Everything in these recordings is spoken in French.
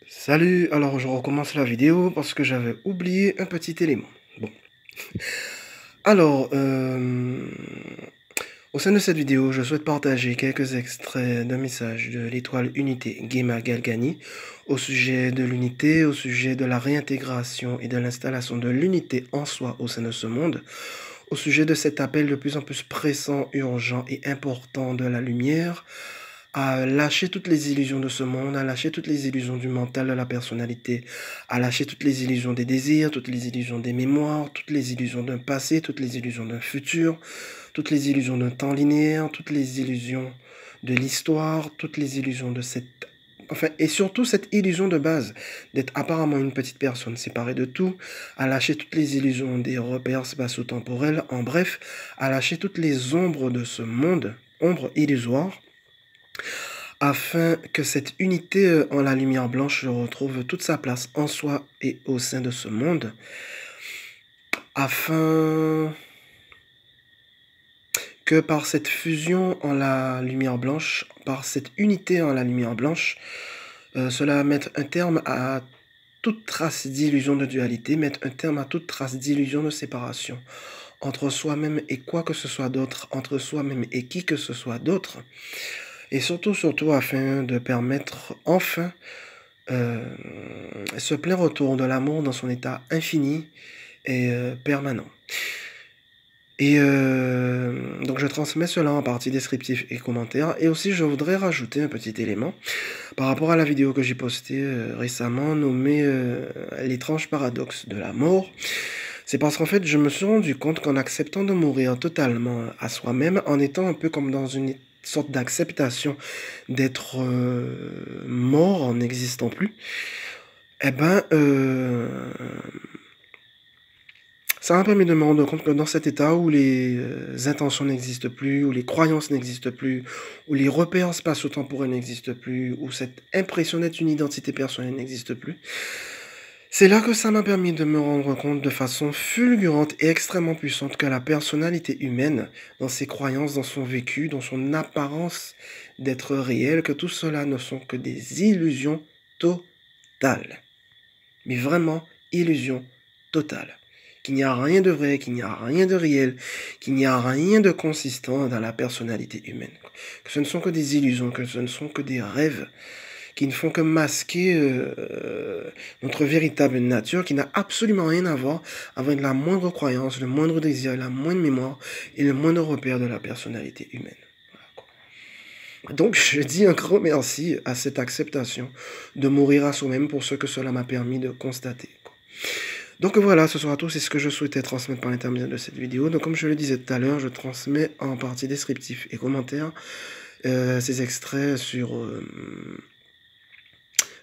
Salut, alors je recommence la vidéo parce que j'avais oublié un petit élément. Bon, alors, au sein de cette vidéo, je souhaite partager quelques extraits d'un message de l'étoile Unité Gema Galgani au sujet de l'unité, au sujet de la réintégration et de l'installation de l'unité en soi au sein de ce monde, au sujet de cet appel de plus en plus pressant, urgent et important de la lumière, à lâcher toutes les illusions de ce monde, à lâcher toutes les illusions du mental, de la personnalité, à lâcher toutes les illusions des désirs, toutes les illusions des mémoires, toutes les illusions d'un passé, toutes les illusions d'un futur, toutes les illusions d'un temps linéaire, toutes les illusions de l'histoire, toutes les illusions de cette... Enfin, et surtout cette illusion de base d'être apparemment une petite personne séparée de tout, à lâcher toutes les illusions des repères spatio-temporels, en bref, à lâcher toutes les ombres de ce monde, ombres illusoires, afin que cette unité en la lumière blanche retrouve toute sa place en soi et au sein de ce monde, afin que par cette fusion en la lumière blanche, par cette unité en la lumière blanche, cela mette un terme à toute trace d'illusion de dualité, mette un terme à toute trace d'illusion de séparation entre soi-même et quoi que ce soit d'autre, entre soi-même et qui que ce soit d'autre, et surtout afin de permettre enfin ce plein retour de l'amour dans son état infini et permanent. Et donc je transmets cela en partie descriptif et commentaire. Et aussi je voudrais rajouter un petit élément par rapport à la vidéo que j'ai postée récemment nommée l'étrange paradoxe de la mort. C'est parce qu'en fait je me suis rendu compte qu'en acceptant de mourir totalement à soi-même, en étant un peu comme dans une sorte d'acceptation d'être mort en n'existant plus, eh ben ça m'a permis de me rendre compte que dans cet état où les intentions n'existent plus, où les croyances n'existent plus, où les repères spatio-temporels n'existent plus, où cette impression d'être une identité personnelle n'existe plus, c'est là que ça m'a permis de me rendre compte de façon fulgurante et extrêmement puissante que la personnalité humaine, dans ses croyances, dans son vécu, dans son apparence d'être réel, que tout cela ne sont que des illusions totales. Mais vraiment, illusions totales. Qu'il n'y a rien de vrai, qu'il n'y a rien de réel, qu'il n'y a rien de consistant dans la personnalité humaine. Que ce ne sont que des illusions, que ce ne sont que des rêves qui ne font que masquer notre véritable nature, qui n'a absolument rien à voir avec la moindre croyance, le moindre désir, la moindre mémoire et le moindre repère de la personnalité humaine. Voilà. Donc je dis un grand merci à cette acceptation de mourir à soi-même pour ce que cela m'a permis de constater. Donc voilà, ce sera tout, c'est ce que je souhaitais transmettre par l'intermédiaire de cette vidéo. Donc comme je le disais tout à l'heure, je transmets en partie descriptif et commentaire ces extraits sur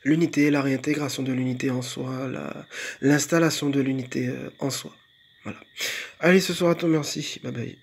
l'unité, la réintégration de l'unité en soi, l'installation de l'unité en soi. Voilà. Allez, ce sera tout, merci, bye bye.